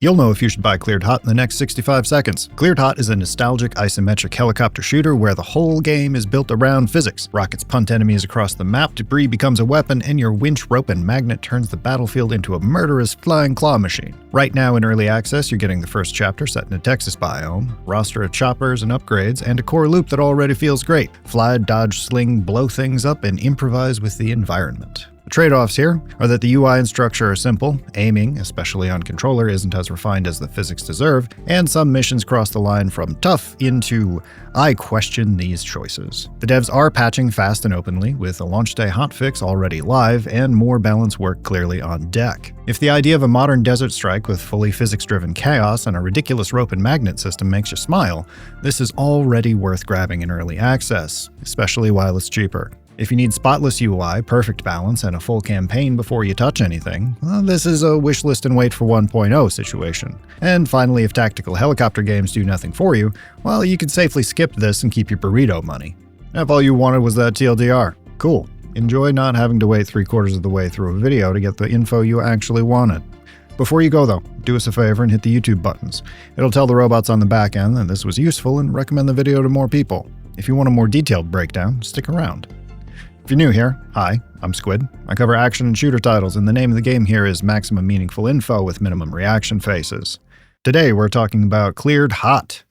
You'll know if you should buy Cleared Hot in the next 65 seconds. Cleared Hot is a nostalgic isometric helicopter shooter where the whole game is built around physics. Rockets punt enemies across the map, debris becomes a weapon, and your winch, rope, and magnet turns the battlefield into a murderous flying claw machine. Right now in early access, you're getting the first chapter set in a Texas biome, roster of choppers and upgrades, and a core loop that already feels great. Fly, dodge, sling, blow things up, and improvise with the environment. The trade-offs here are that the UI and structure are simple, aiming, especially on controller, isn't as refined as the physics deserve, and some missions cross the line from tough into I question these choices. The devs are patching fast and openly, with a launch day hotfix already live and more balance work clearly on deck. If the idea of a modern desert strike with fully physics-driven chaos and a ridiculous rope and magnet system makes you smile, this is already worth grabbing in early access, especially while it's cheaper. If you need spotless UI, perfect balance, and a full campaign before you touch anything, well, this is a wishlist and wait for 1.0 situation. And finally, if tactical helicopter games do nothing for you, well, you can safely skip this and keep your burrito money. If all you wanted was that TLDR, cool. Enjoy not having to wait 3/4 of the way through a video to get the info you actually wanted. Before you go though, do us a favor and hit the YouTube buttons. It'll tell the robots on the back end that this was useful and recommend the video to more people. If you want a more detailed breakdown, stick around. If you're new here, hi, I'm Squid. I cover action and shooter titles, and the name of the game here is Maximum Meaningful Info with Minimum Reaction Faces. Today we're talking about Cleared Hot,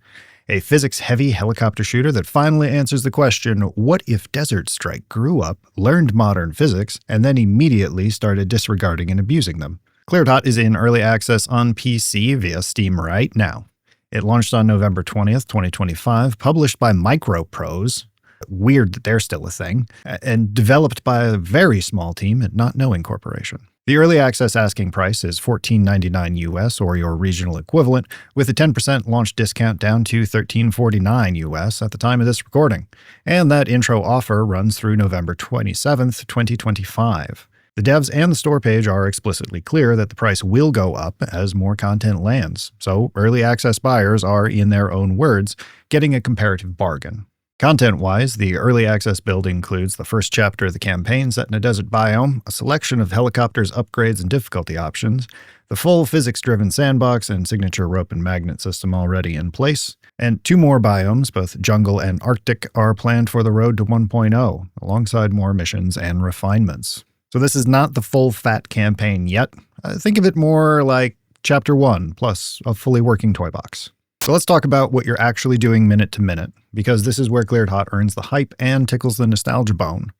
a physics-heavy helicopter shooter that finally answers the question, what if Desert Strike grew up, learned modern physics, and then immediately started disregarding and abusing them? Cleared Hot is in early access on PC via Steam right now. It launched on November 20th, 2025, published by MicroProse, weird that they're still a thing, and developed by a very small team at Not Knowing Corporation. The early access asking price is $14.99 US or your regional equivalent, with a 10% launch discount down to $13.49 US at the time of this recording. And that intro offer runs through November 27th, 2025. The devs and the store page are explicitly clear that the price will go up as more content lands, so early access buyers are, in their own words, getting a comparative bargain. Content-wise, the early access build includes the first chapter of the campaign set in a desert biome, a selection of helicopters, upgrades, and difficulty options, the full physics-driven sandbox and signature rope and magnet system already in place, and 2 more biomes, both jungle and Arctic, are planned for the road to 1.0, alongside more missions and refinements. So this is not the full fat campaign yet. Think of it more like Chapter 1 plus a fully working toy box. So let's talk about what you're actually doing minute to minute, because this is where Cleared Hot earns the hype and tickles the nostalgia bone.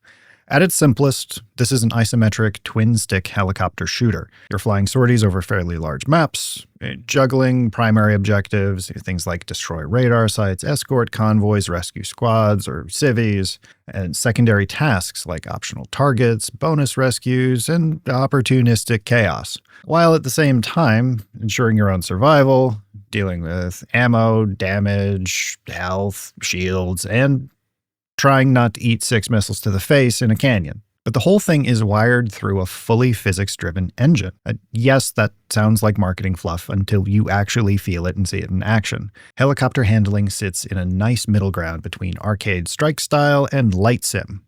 At its simplest, this is an isometric twin-stick helicopter shooter. You're flying sorties over fairly large maps, juggling primary objectives, things like destroy radar sites, escort convoys, rescue squads, or civvies, and secondary tasks like optional targets, bonus rescues, and opportunistic chaos, while at the same time ensuring your own survival, dealing with ammo, damage, health, shields, and trying not to eat 6 missiles to the face in a canyon. But the whole thing is wired through a fully physics-driven engine. Yes, that sounds like marketing fluff until you actually feel it and see it in action. Helicopter handling sits in a nice middle ground between arcade strike style and light sim.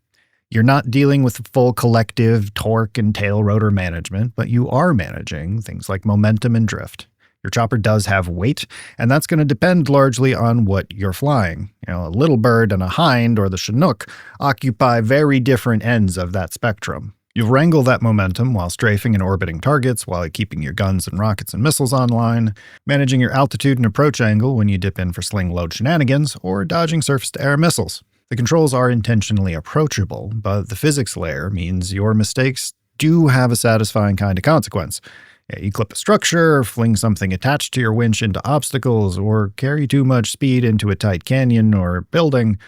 You're not dealing with full collective torque and tail rotor management, but you are managing things like momentum and drift. Your chopper does have weight, and that's going to depend largely on what you're flying. A little bird and a hind, or the Chinook, occupy very different ends of that spectrum. You wrangle that momentum while strafing and orbiting targets, while keeping your guns and rockets and missiles online, managing your altitude and approach angle when you dip in for sling load shenanigans, or dodging surface-to-air missiles. The controls are intentionally approachable, but the physics layer means your mistakes do have a satisfying kind of consequence. You clip a structure, or fling something attached to your winch into obstacles, or carry too much speed into a tight canyon or building,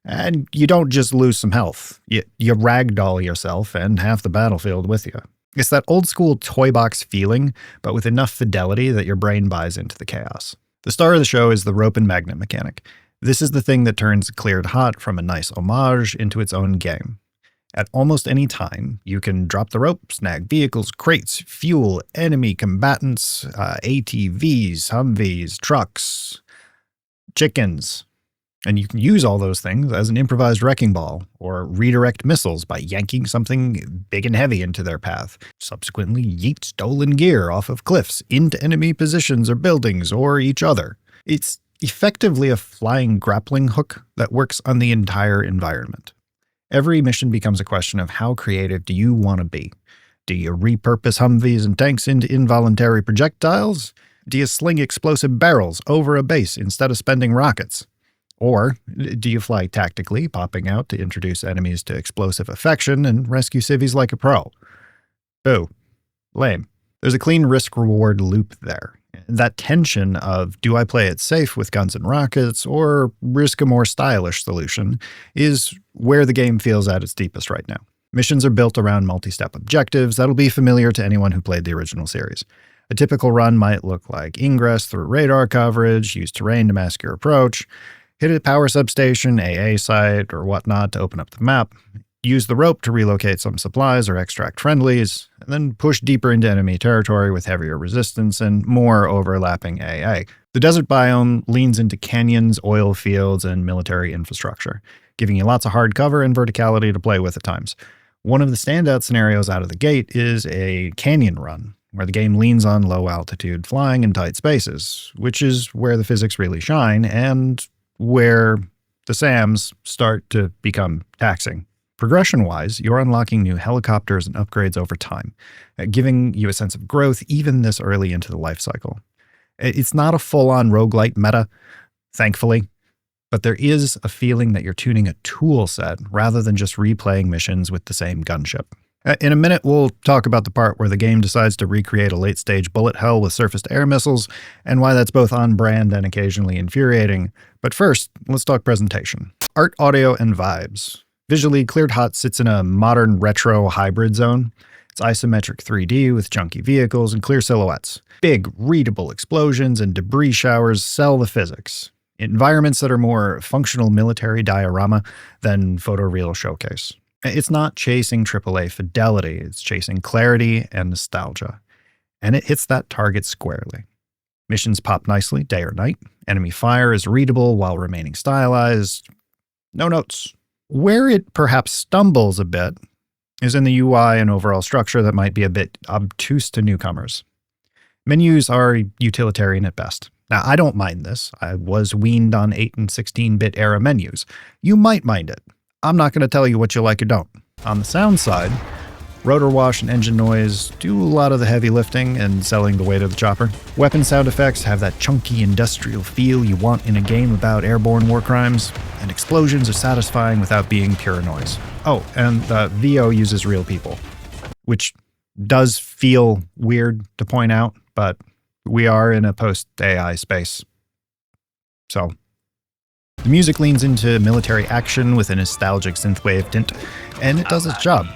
and you don't just lose some health. You ragdoll yourself and half the battlefield with you. It's that old-school toy box feeling, but with enough fidelity that your brain buys into the chaos. The star of the show is the rope and magnet mechanic. This is the thing that turns Cleared Hot from a nice homage into its own game. At almost any time, you can drop the rope, snag vehicles, crates, fuel, enemy combatants, ATVs, Humvees, trucks, chickens, And you can use all those things as an improvised wrecking ball or redirect missiles by yanking something big and heavy into their path. Subsequently, yeet stolen gear off of cliffs into enemy positions or buildings or each other. It's effectively a flying grappling hook that works on the entire environment. Every mission becomes a question of how creative do you want to be? Do you repurpose Humvees and tanks into involuntary projectiles? Do you sling explosive barrels over a base instead of spending rockets? Or do you fly tactically, popping out to introduce enemies to explosive affection and rescue civvies like a pro? Boo. Lame. There's a clean risk-reward loop there. That tension of, do I play it safe with guns and rockets or risk a more stylish solution, is where the game feels at its deepest right now. Missions are built around multi-step objectives that'll be familiar to anyone who played the original series. A typical run might look like ingress through radar coverage, use terrain to mask your approach, hit a power substation, AA site, or whatnot to open up the map, use the rope to relocate some supplies or extract friendlies, and then push deeper into enemy territory with heavier resistance and more overlapping AA. The desert biome leans into canyons, oil fields, and military infrastructure, giving you lots of hard cover and verticality to play with at times. One of the standout scenarios out of the gate is a canyon run, where the game leans on low-altitude flying in tight spaces, which is where the physics really shine and where the SAMs start to become taxing. Progression-wise, you're unlocking new helicopters and upgrades over time, giving you a sense of growth even this early into the life cycle. It's not a full-on roguelite meta, thankfully, but there is a feeling that you're tuning a tool set rather than just replaying missions with the same gunship. In a minute, we'll talk about the part where the game decides to recreate a late-stage bullet hell with surface-to-air missiles, and why that's both on-brand and occasionally infuriating. But first, let's talk presentation. Art, audio, and vibes. Visually, Cleared Hot sits in a modern retro hybrid zone. It's isometric 3D with chunky vehicles and clear silhouettes. Big, readable explosions and debris showers sell the physics. Environments that are more functional military diorama than photoreal showcase. It's not chasing AAA fidelity, it's chasing clarity and nostalgia. And it hits that target squarely. Missions pop nicely, day or night. Enemy fire is readable while remaining stylized. No notes. Where it perhaps stumbles a bit is in the UI and overall structure that might be a bit obtuse to newcomers. Menus are utilitarian at best. Now, I don't mind this. I was weaned on 8 and 16-bit era menus. You might mind it. I'm not going to tell you what you like or don't. On the sound side, rotor wash and engine noise do a lot of the heavy lifting and selling the weight of the chopper. Weapon sound effects have that chunky industrial feel you want in a game about airborne war crimes, and explosions are satisfying without being pure noise. Oh, and the VO uses real people, which does feel weird to point out, but we are in a post-AI space. So the music leans into military action with a nostalgic synthwave tint, and it does its job.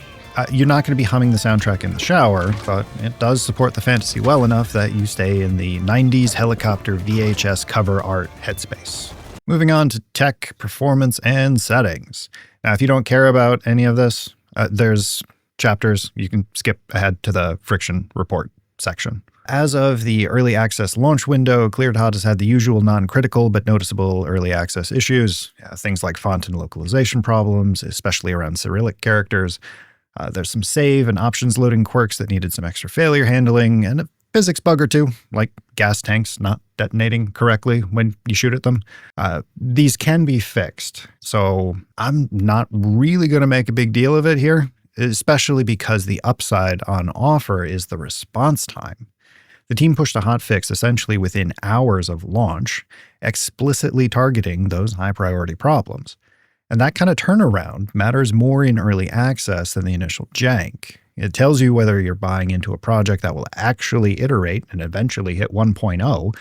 You're not going to be humming the soundtrack in the shower, but it does support the fantasy well enough that you stay in the 90s helicopter VHS cover art headspace. Moving on to tech, performance, and settings. Now, if you don't care about any of this, there's chapters. You can skip ahead to the friction report section. As of the early access launch window, Cleared Hot has had the usual non-critical but noticeable early access issues, things like font and localization problems, especially around Cyrillic characters. There's some save and options loading quirks that needed some extra failure handling, and a physics bug or two, like gas tanks not detonating correctly when you shoot at them. These can be fixed, so I'm not really going to make a big deal of it here, especially because the upside on offer is the response time. The team pushed a hotfix essentially within hours of launch, explicitly targeting those high-priority problems. And that kind of turnaround matters more in early access than the initial jank. It tells you whether you're buying into a project that will actually iterate and eventually hit 1.0,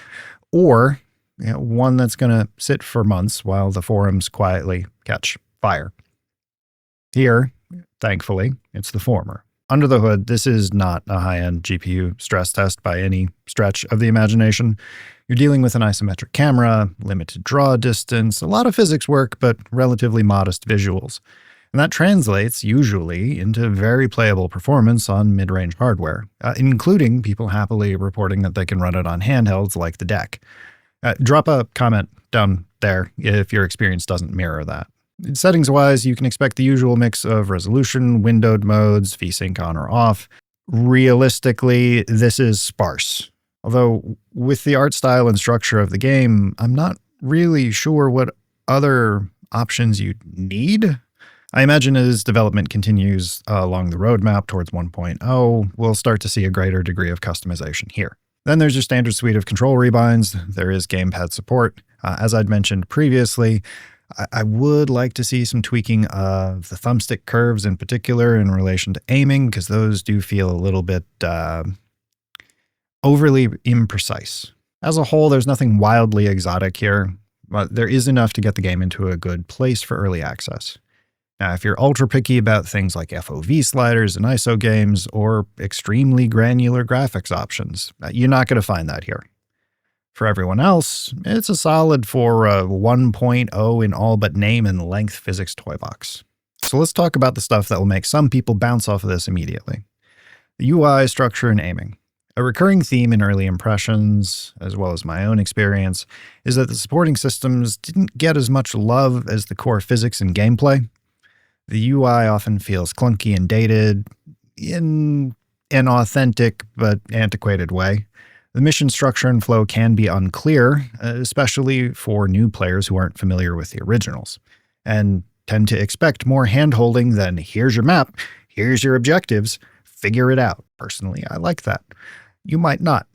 or one that's going to sit for months while the forums quietly catch fire. Here, thankfully, it's the former. Under the hood, this is not a high-end GPU stress test by any stretch of the imagination. You're dealing with an isometric camera, limited draw distance, a lot of physics work, but relatively modest visuals. And that translates, usually, into very playable performance on mid-range hardware, including people happily reporting that they can run it on handhelds like the deck. Drop a comment down there if your experience doesn't mirror that. Settings-wise, you can expect the usual mix of resolution, windowed modes, VSync on or off. Realistically, this is sparse. Although, with the art style and structure of the game, I'm not really sure what other options you'd need. I imagine as development continues along the roadmap towards 1.0, we'll start to see a greater degree of customization here. Then there's your standard suite of control rebinds. There is gamepad support. As I'd mentioned previously, I would like to see some tweaking of the thumbstick curves in particular in relation to aiming, because those do feel a little bit overly imprecise. As a whole, there's nothing wildly exotic here, but there is enough to get the game into a good place for early access. Now, if you're ultra picky about things like FOV sliders and ISO games or extremely granular graphics options, you're not going to find that here. For everyone else, it's a solid for a 1.0 in all but name and length physics toy box. So let's talk about the stuff that will make some people bounce off of this immediately. The UI, structure, and aiming. A recurring theme in early impressions, as well as my own experience, is that the supporting systems didn't get as much love as the core physics and gameplay. The UI often feels clunky and dated in an authentic but antiquated way. The mission structure and flow can be unclear, especially for new players who aren't familiar with the originals, and tend to expect more hand-holding than here's your map, here's your objectives, figure it out. Personally, I like that. You might not.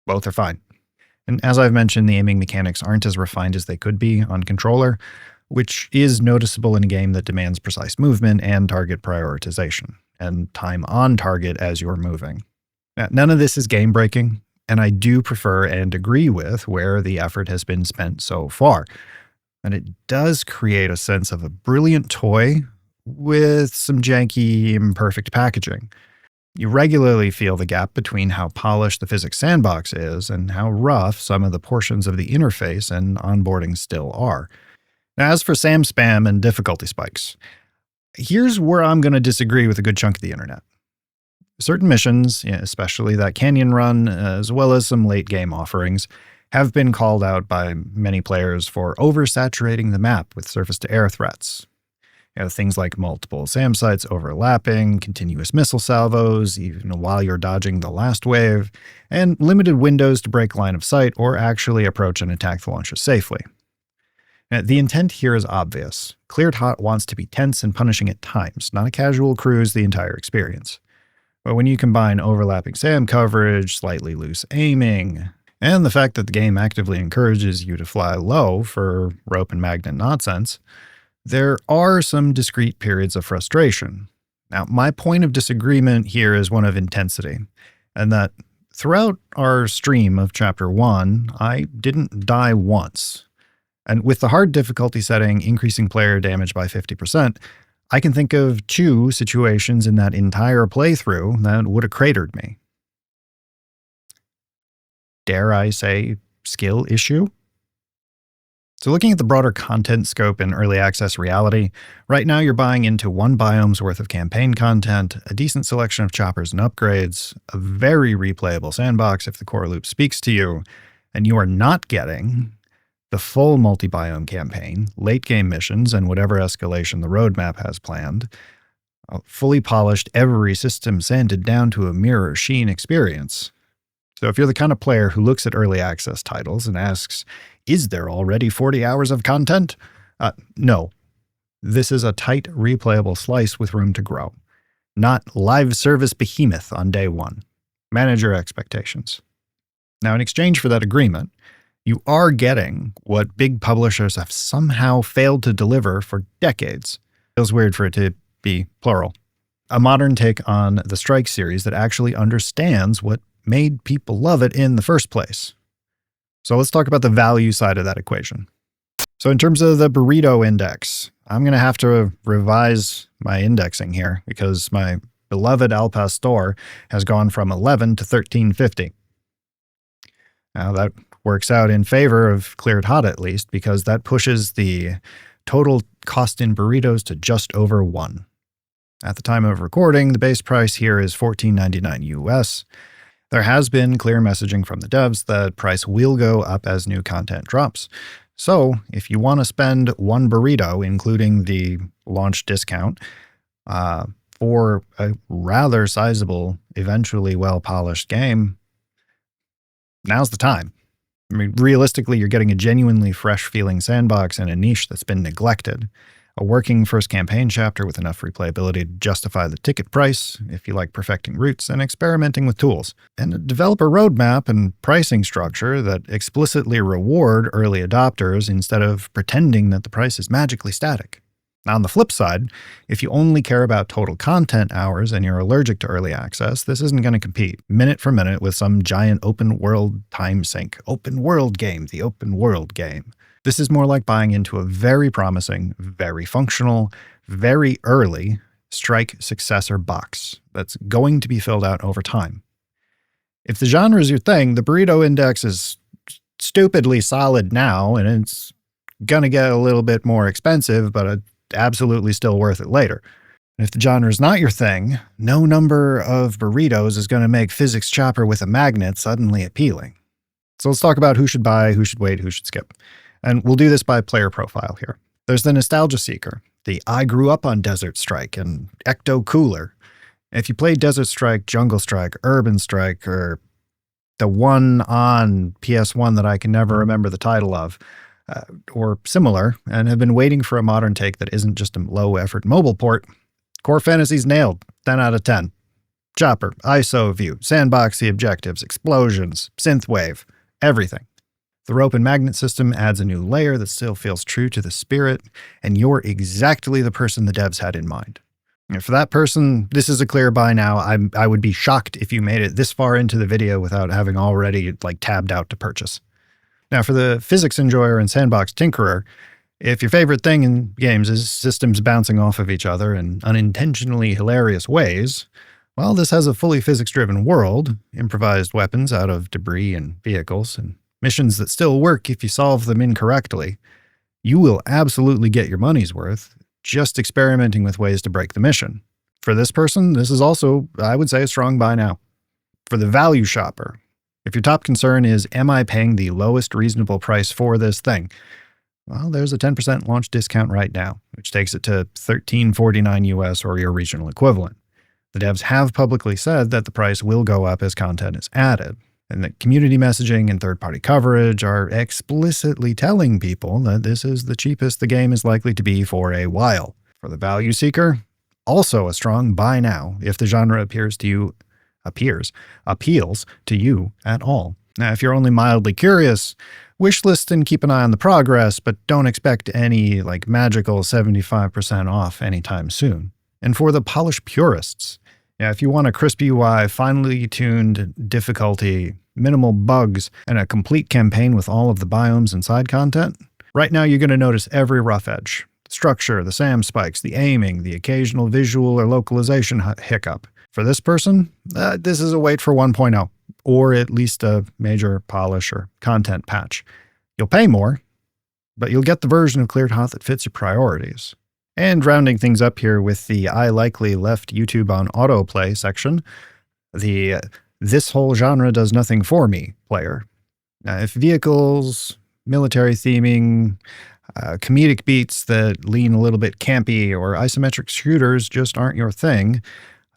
Both are fine. And as I've mentioned, the aiming mechanics aren't as refined as they could be on controller, which is noticeable in a game that demands precise movement and target prioritization, and time on target as you're moving. Now, none of this is game-breaking, and I do prefer and agree with where the effort has been spent so far. And it does create a sense of a brilliant toy with some janky, imperfect packaging. You regularly feel the gap between how polished the physics sandbox is and how rough some of the portions of the interface and onboarding still are. Now, as for SAM spam and difficulty spikes, here's where I'm going to disagree with a good chunk of the internet. Certain missions, especially that canyon run, as well as some late game offerings, have been called out by many players for oversaturating the map with surface-to-air threats. Things like multiple SAM sites overlapping, continuous missile salvos, even while you're dodging the last wave, and limited windows to break line of sight or actually approach and attack the launcher safely. Now, the intent here is obvious. Cleared Hot wants to be tense and punishing at times, not a casual cruise the entire experience. But when you combine overlapping SAM coverage, slightly loose aiming, and the fact that the game actively encourages you to fly low for rope and magnet nonsense, there are some discrete periods of frustration. Now, my point of disagreement here is one of intensity, and that throughout our stream of Chapter 1, I didn't die once. And with the hard difficulty setting increasing player damage by 50%, I can think of 2 situations in that entire playthrough that would have cratered me. Dare I say, skill issue? So looking at the broader content scope in early access reality, right now you're buying into 1 biome's worth of campaign content, a decent selection of choppers and upgrades, a very replayable sandbox if the core loop speaks to you, and you are not getting the full multi-biome campaign, late game missions, and whatever escalation the roadmap has planned, fully polished, every system sanded down to a mirror sheen experience. So if you're the kind of player who looks at early access titles and asks, is there already 40 hours of content? No. This is a tight, replayable slice with room to grow. Not live service behemoth on day 1. Manage your expectations. Now, in exchange for that agreement, you are getting what big publishers have somehow failed to deliver for decades. Feels weird for it to be plural. A modern take on the Strike series that actually understands what made people love it in the first place. So let's talk about the value side of that equation. So in terms of the Burrito index, I'm going to have to revise my indexing here because my beloved Al Pastor has gone from 11 to 1350. Now that works out in favor of Cleared Hot at least, because that pushes the total cost in burritos to just over 1. At the time of recording, the base price here is $14.99 US. There has been clear messaging from the devs that price will go up as new content drops, So if you want to spend one burrito, including the launch discount, for a rather sizable, eventually well-polished game, now's the time. I mean, realistically, you're getting a genuinely fresh-feeling sandbox in a niche that's been neglected. A working first campaign chapter with enough replayability to justify the ticket price, if you like perfecting routes and experimenting with tools. And a developer roadmap and pricing structure that explicitly reward early adopters instead of pretending that the price is magically static. Now, on the flip side, if you only care about total content hours and you're allergic to early access, this isn't going to compete minute for minute with some giant open world time sink. Open world game, the open world game. This is more like buying into a very promising, very functional, very early Strike successor box that's going to be filled out over time. If the genre is your thing, the Burrito Index is stupidly solid now, and it's going to get a little bit more expensive, but absolutely still worth it later. And if the genre is not your thing, no number of burritos is going to make Physics Chopper with a magnet suddenly appealing. So let's talk about who should buy, who should wait, who should skip. And we'll do this by player profile here. There's the Nostalgia Seeker, the I grew up on Desert Strike and Ecto Cooler. If you played Desert Strike, Jungle Strike, Urban Strike, or the one on PS1 that I can never remember the title of, or similar, and have been waiting for a modern take that isn't just a low-effort mobile port, Core Fantasy's nailed, 10 out of 10. Chopper, ISO view, sandbox the objectives, explosions, synthwave, everything. The rope and magnet system adds a new layer that still feels true to the spirit, and you're exactly the person the devs had in mind. And for that person, this is a clear buy now. I would be shocked if you made it this far into the video without having already tabbed out to purchase. Now, for the physics enjoyer and sandbox tinkerer, if your favorite thing in games is systems bouncing off of each other in unintentionally hilarious ways, well, this has a fully physics-driven world, improvised weapons out of debris and vehicles, and missions that still work if you solve them incorrectly. You will absolutely get your money's worth, just experimenting with ways to break the mission. For this person, this is also, I would say, a strong buy now. For the value shopper, if your top concern is, am I paying the lowest reasonable price for this thing? Well, there's a 10% launch discount right now, which takes it to $13.49 US or your regional equivalent. The devs have publicly said that the price will go up as content is added, and that community messaging and third-party coverage are explicitly telling people that this is the cheapest the game is likely to be for a while. For the value seeker, also a strong buy now if the genre appeals to you at all. Now, if you're only mildly curious, wishlist and keep an eye on the progress, but don't expect any magical 75% off anytime soon. And for the polished purists, if you want a crisp UI, finely tuned difficulty, minimal bugs, and a complete campaign with all of the biomes and side content, right now you're going to notice every rough edge. The structure, the SAM spikes, the aiming, the occasional visual or localization hiccup. For this person, this is a wait for 1.0, or at least a major polish or content patch. You'll pay more, but you'll get the version of Cleared Hot that fits your priorities. And rounding things up here with the I likely left YouTube on autoplay section, the this whole genre does nothing for me player. If vehicles, military theming, comedic beats that lean a little bit campy, or isometric shooters just aren't your thing,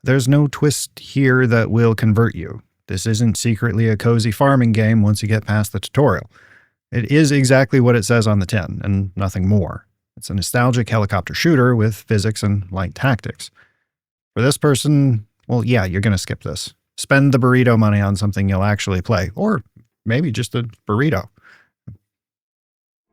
there's no twist here that will convert you. This isn't secretly a cozy farming game once you get past the tutorial. It is exactly what it says on the tin, and nothing more. It's a nostalgic helicopter shooter with physics and light tactics. For this person, well, yeah, you're going to skip this. Spend the burrito money on something you'll actually play, or maybe just a burrito.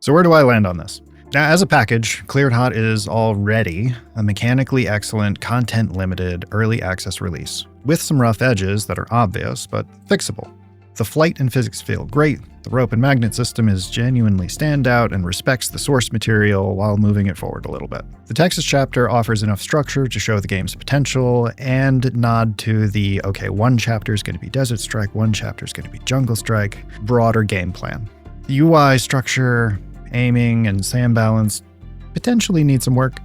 So where do I land on this? Now, as a package, Cleared Hot is already a mechanically excellent, content-limited, early access release, with some rough edges that are obvious, but fixable. The flight and physics feel great, the rope and magnet system is genuinely standout and respects the source material while moving it forward a little bit. The Texas chapter offers enough structure to show the game's potential and nod to the, okay, one chapter is going to be Desert Strike, one chapter is going to be Jungle Strike, broader game plan. The UI structure, aiming, and SAM balance potentially need some work,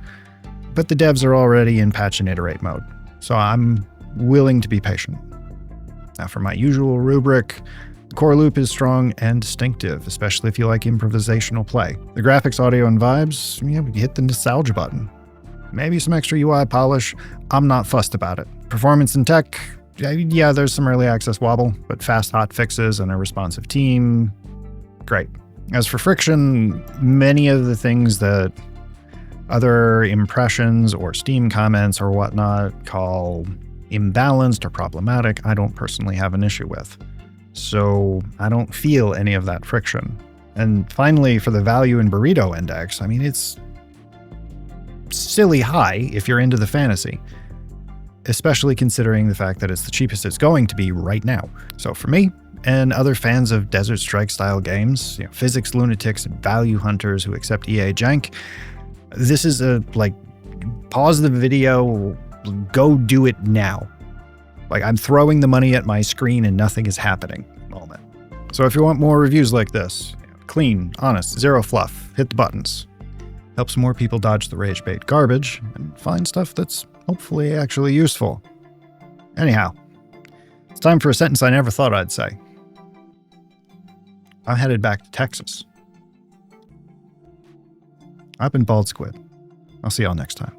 but the devs are already in patch and iterate mode, so I'm willing to be patient. Now, for my usual rubric, Core loop is strong and distinctive, especially if you like improvisational play. The graphics, audio, and vibes, you hit the nostalgia button. Maybe some extra UI polish. I'm not fussed about it. Performance and tech, yeah, there's some early access wobble, but fast hot fixes and a responsive team, great. As for friction, many of the things that other impressions or Steam comments or whatnot call imbalanced or problematic, I don't personally have an issue with. So I don't feel any of that friction. And finally, for the value in Burrito index, I mean, it's silly high if you're into the fantasy, especially considering the fact that it's the cheapest it's going to be right now. So for me and other fans of Desert Strike style games, physics lunatics and value hunters who accept EA jank, this is a pause the video, go do it now. I'm throwing the money at my screen and nothing is happening moment. So if you want more reviews like this, clean, honest, zero fluff, hit the buttons. Helps more people dodge the rage bait garbage and find stuff that's hopefully actually useful. Anyhow, it's time for a sentence I never thought I'd say. I'm headed back to Texas. I've been Baldsquid. I'll see y'all next time.